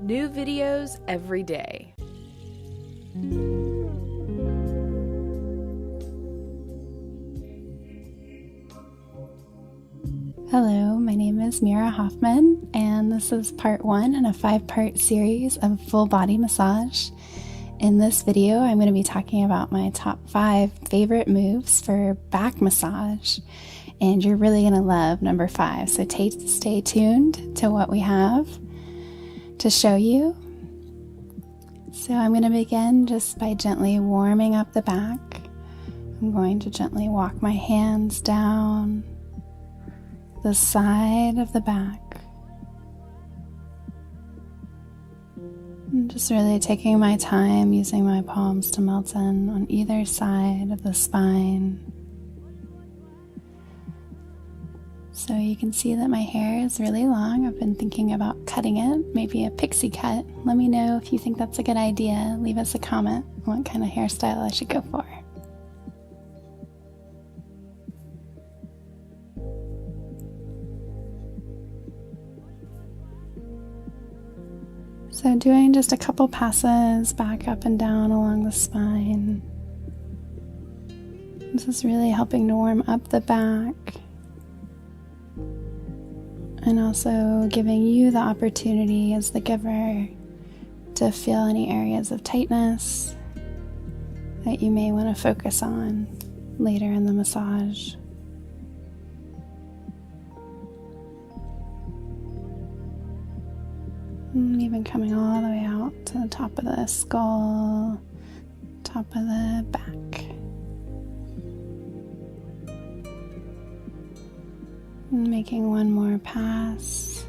New videos every day. Hello, my name is Meera Hoffman, and this is part 1 in a 5-part series of full body massage. In this video, I'm going to be talking about my top 5 favorite moves for back massage, and you're really going to love number 5, so stay tuned to what we have to show you. So I'm going to begin just by gently warming up the back. I'm going to gently walk my hands down the side of the back. I'm just really taking my time using my palms to melt in on either side of the spine. So you can see that my hair is really long. I've been thinking about cutting it, maybe a pixie cut. Let me know if you think that's a good idea. Leave us a comment on what kind of hairstyle I should go for. So doing just a couple passes back up and down along the spine. This is really helping to warm up the back and also giving you the opportunity as the giver to feel any areas of tightness that you may want to focus on later in the massage. And even coming all the way out to the top of the skull, top of the back. And making one more pass.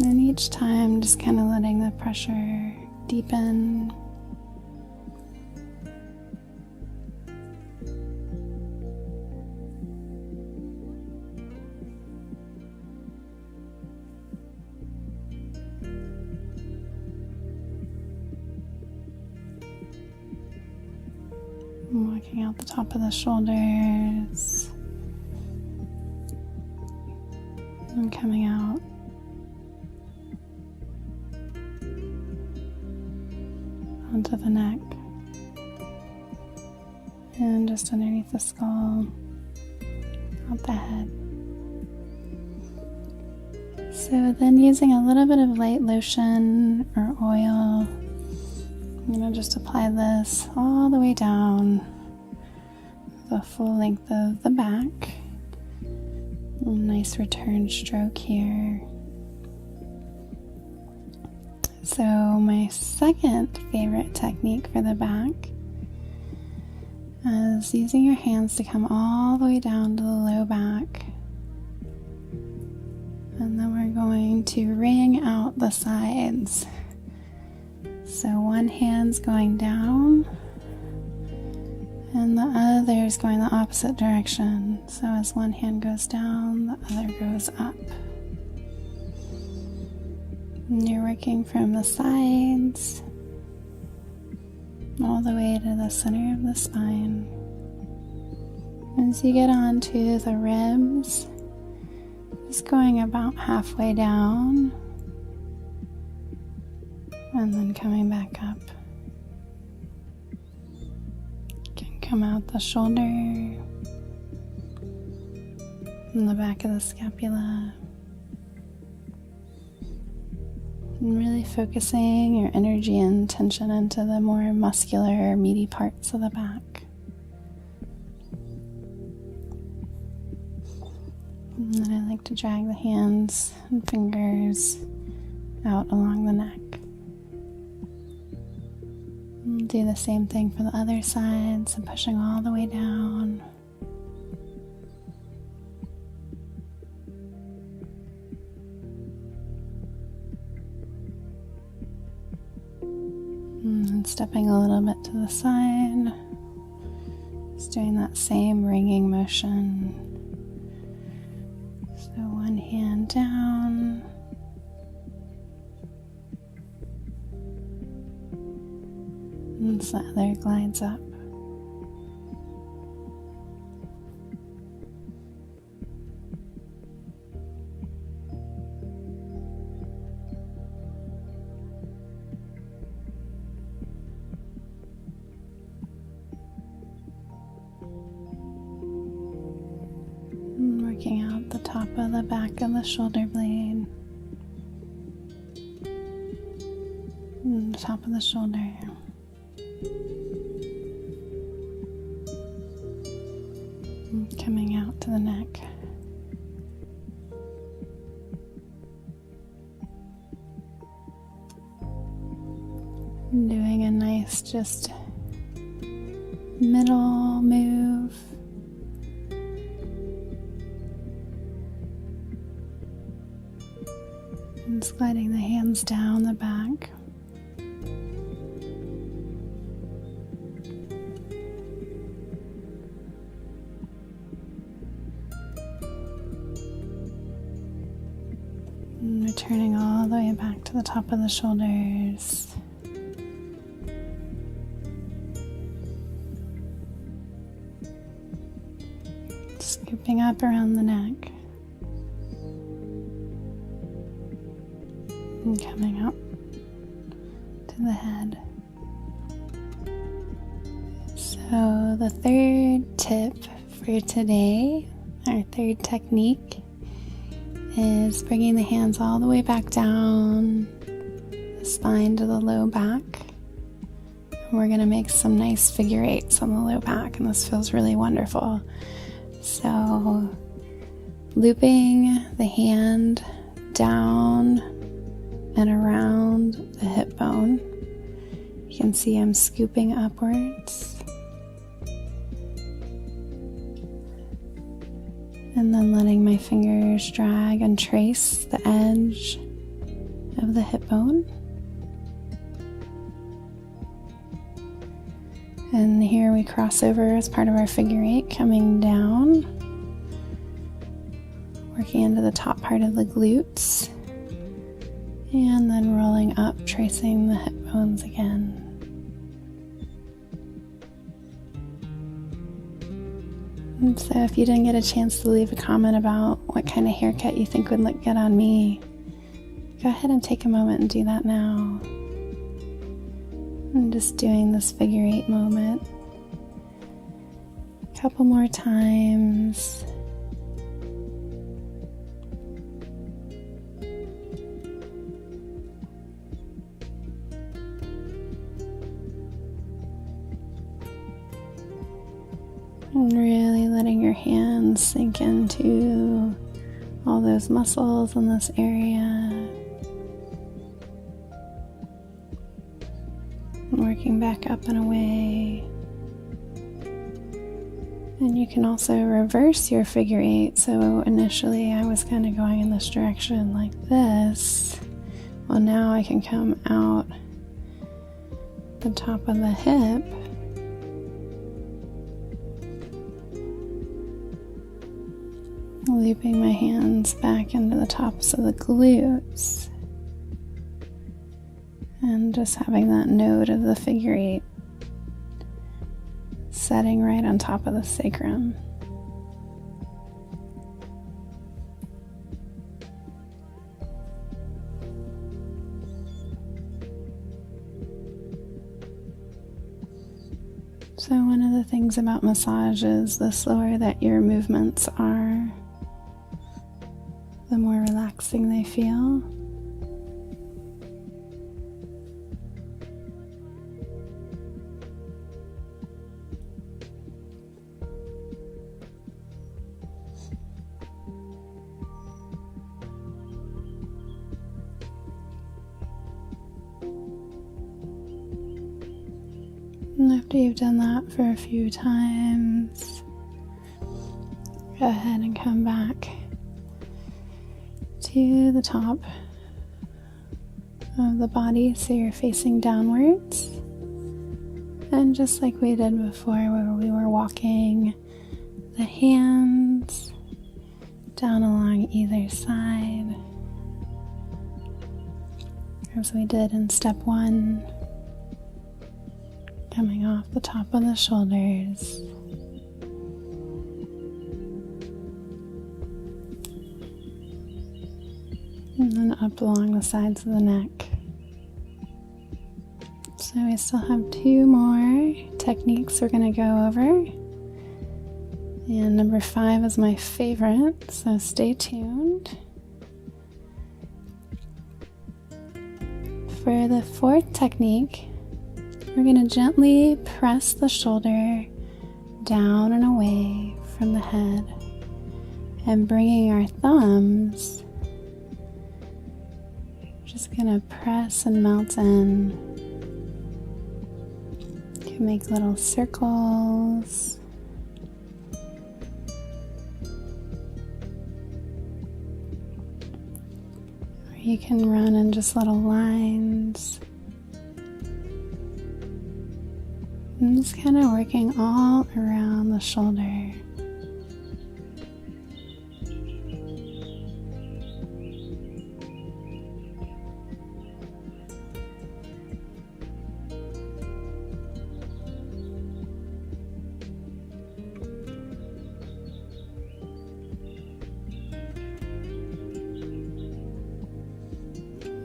And each time just kind of letting the pressure deepen. And walking out the top of the shoulders and coming out onto the neck and just underneath the skull, out the head. So then using a little bit of light lotion or oil, I'm going to just apply this all the way down the full length of the back. A nice return stroke here. So my second favorite technique for the back is using your hands to come all the way down to the low back. And then we're going to wring out the sides. So one hand's going down and the other is going the opposite direction. So as one hand goes down, the other goes up. And you're working from the sides all the way to the center of the spine. As you get onto the ribs, just going about halfway down and then coming back up. You can come out the shoulder and the back of the scapula. And really focusing your energy and tension into the more muscular, meaty parts of the back. And then I like to drag the hands and fingers out along the neck. And do the same thing for the other side, so pushing all the way down. And stepping a little bit to the side, Just doing that same ringing motion. So one hand down. And the other glides up. Working out the top of the back of the shoulder blade. And the top of the shoulder. And coming out to the neck. And doing a nice just middle move. And sliding the hands down the back. And returning all the way back to the top of the shoulders. Scooping up around the neck. And coming up to the head. So the third tip for today, our third technique, is bringing the hands all the way back down the spine to the low back. And we're going to make some nice figure eights on the low back, and this feels really wonderful. So looping the hand down and around the hip bone. You can see I'm scooping upwards. And then letting my fingers drag and trace the edge of the hip bone. And here we cross over as part of our figure eight, coming down, working into the top part of the glutes. And then rolling up, tracing the hip bones again. And so if you didn't get a chance to leave a comment about what kind of haircut you think would look good on me, go ahead and take a moment and do that now. I'm just doing this figure eight moment a couple more times. And really letting your hands sink into all those muscles in this area. And working back up and away. And you can also reverse your figure eight. So initially I was kind of going in this direction like this. Well, now I can come out the top of the hip. Looping my hands back into the tops of the glutes. And just having that node of the figure eight setting right on top of the sacrum. So one of the things about massage is the slower that your movements are, the more relaxing they feel. And after you've done that for a few times, go ahead and come back to the top of the body so you're facing downwards. And just like we did before where we were walking hands down along either side, as we did in step 1, coming off the top of the shoulders. And then up along the sides of the neck. So we still have 2 more techniques we're going to go over. And number 5 is my favorite, so stay tuned. For the 4th technique, we're going to gently press the shoulder down and away from the head and bringing our thumbs, just going to press and melt in. You can make little circles. Or you can run in just little lines. I'm just kind of working all around the shoulder.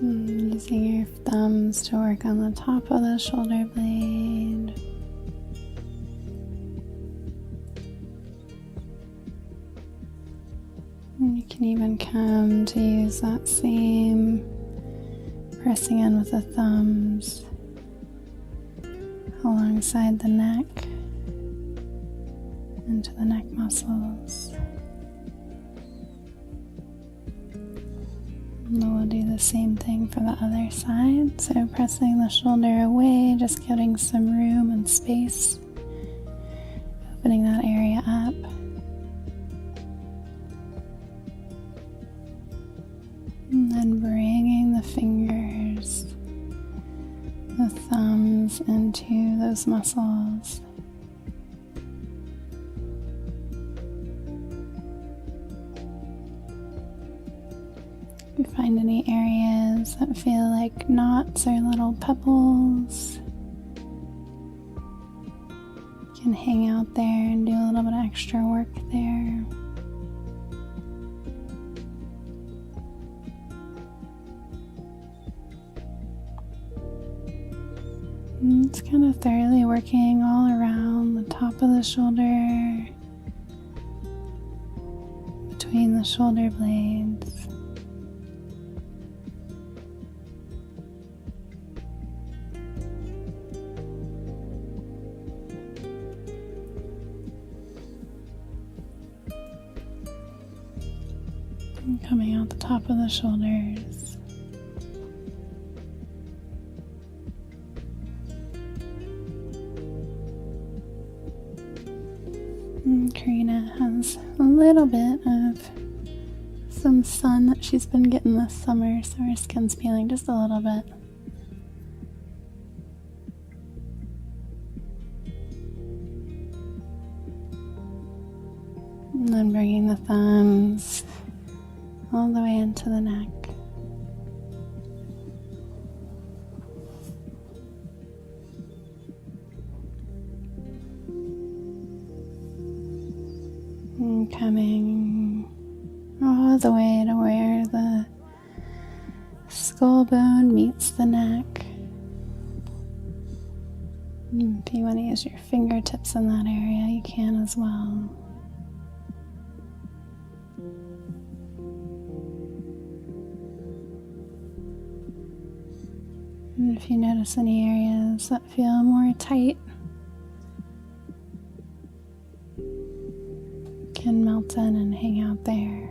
Using your thumbs to work on the top of the shoulder blade. And you can even come to use that same pressing in with the thumbs alongside the neck into the neck muscles. And we'll do the same thing for the other side. So pressing the shoulder away, just getting some room and space, opening that area up. And then bringing the fingers, the thumbs into those muscles. If you find any areas that feel like knots or little pebbles, you can hang out there and do a little bit of extra work there. And it's kind of thoroughly working all around the top of the shoulder, between the shoulder blades. And coming out the top of the shoulders. And Karina has a little bit of some sun that she's been getting this summer, so her skin's peeling just a little bit. And then bringing the thumbs all the way into the neck. And coming all the way to where the skull bone meets the neck. And if you want to use your fingertips in that area, you can as well. And if you notice any areas that feel more tight, you can melt in and hang out there.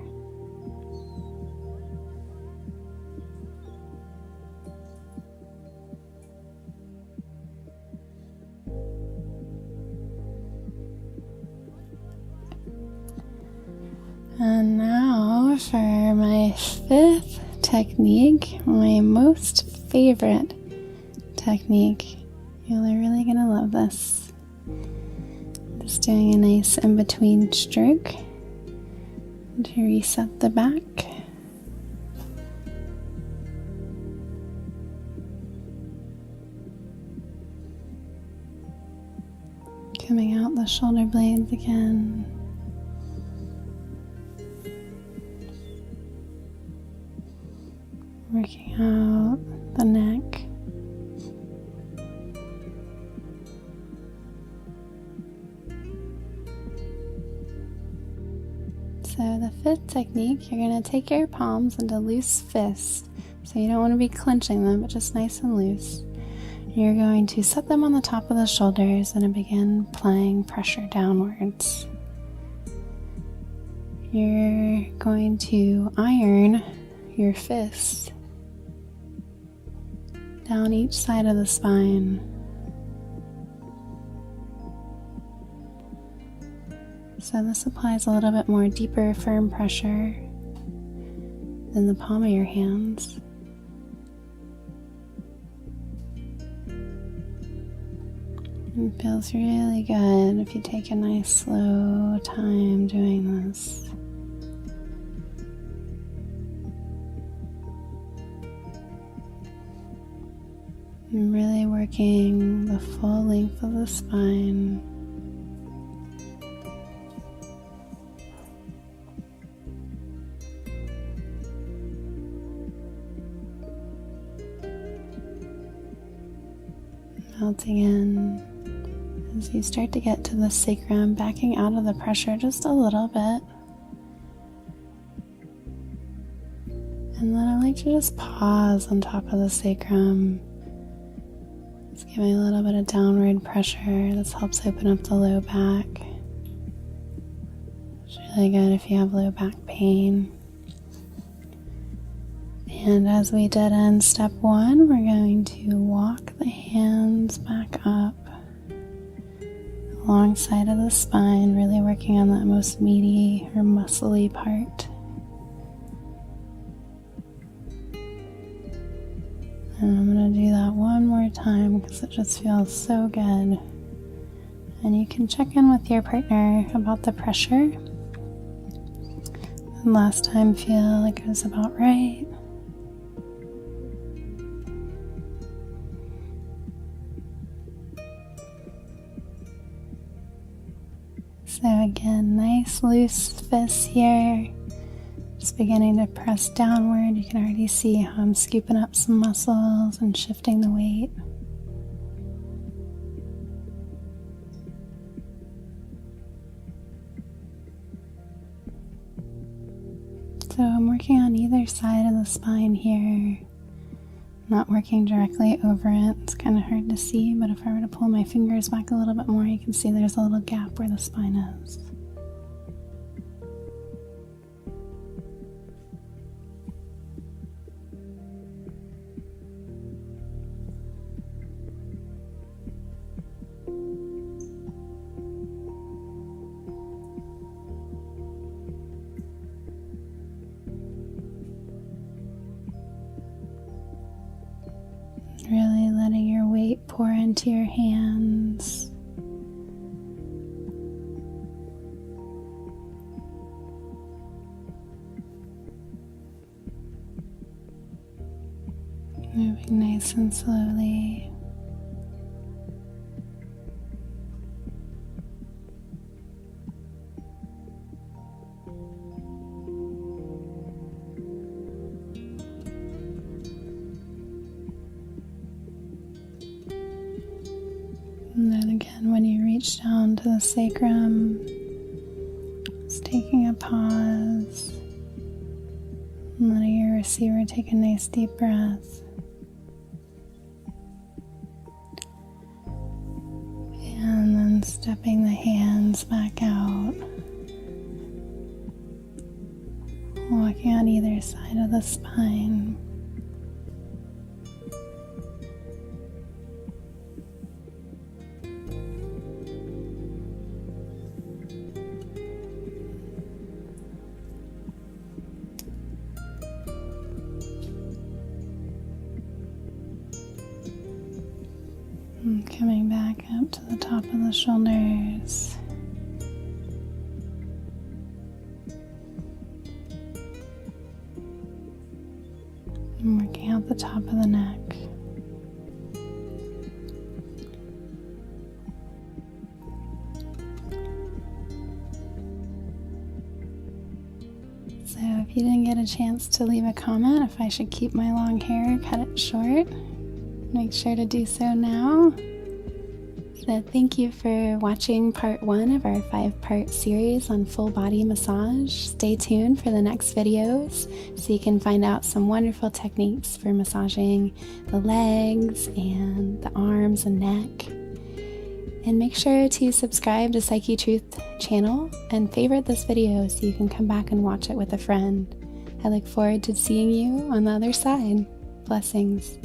And now for my 5th technique, my most favorite technique. You're really gonna love this. This Just doing a nice in-between stroke to reset the back. Coming out the shoulder blades again. Working out the neck. So the fifth technique, you're going to take your palms into loose fists. So you don't want to be clenching them, but just nice and loose. You're going to set them on the top of the shoulders and begin applying pressure downwards. You're going to iron your fists down each side of the spine. So this applies a little bit more deeper, firm pressure than the palm of your hands. It feels really good if you take a nice slow time doing this. And really working the full length of the spine. Melting in as you start to get to the sacrum, backing out of the pressure just a little bit. And then I like to just pause on top of the sacrum. Just giving a little bit of downward pressure. This helps open up the low back. It's really good if you have low back pain. And as we did in step one, we're going to walk the hands back up alongside of the spine, really working on that most meaty or muscly part. And I'm going to do that one more time because it just feels so good. And you can check in with your partner about the pressure. And last time feel like it was about right. So again, nice loose fists here. Just beginning to press downward. You can already see how I'm scooping up some muscles and shifting the weight. So I'm working on either side of the spine here. Not working directly over it. It's kind of hard to see, but if I were to pull my fingers back a little bit more, you can see there's a little gap where the spine is. Really letting your weight pour into your hands. Moving nice and slowly. And then again, when you reach down to the sacrum, just taking a pause and letting your receiver take a nice deep breath. And then stepping the hands back out, walking on either side of the spine. And coming back up to the top of the shoulders. I'm working out the top of the neck. So if you didn't get a chance to leave a comment if I should keep my long hair or cut it short, make sure to do so now. So thank you for watching part 1 of our 5-part series on full body massage. Stay tuned for the next videos so you can find out some wonderful techniques for massaging the legs and the arms and neck. And make sure to subscribe to Psyche Truth channel and favorite this video so you can come back and watch it with a friend. I look forward to seeing you on the other side. Blessings.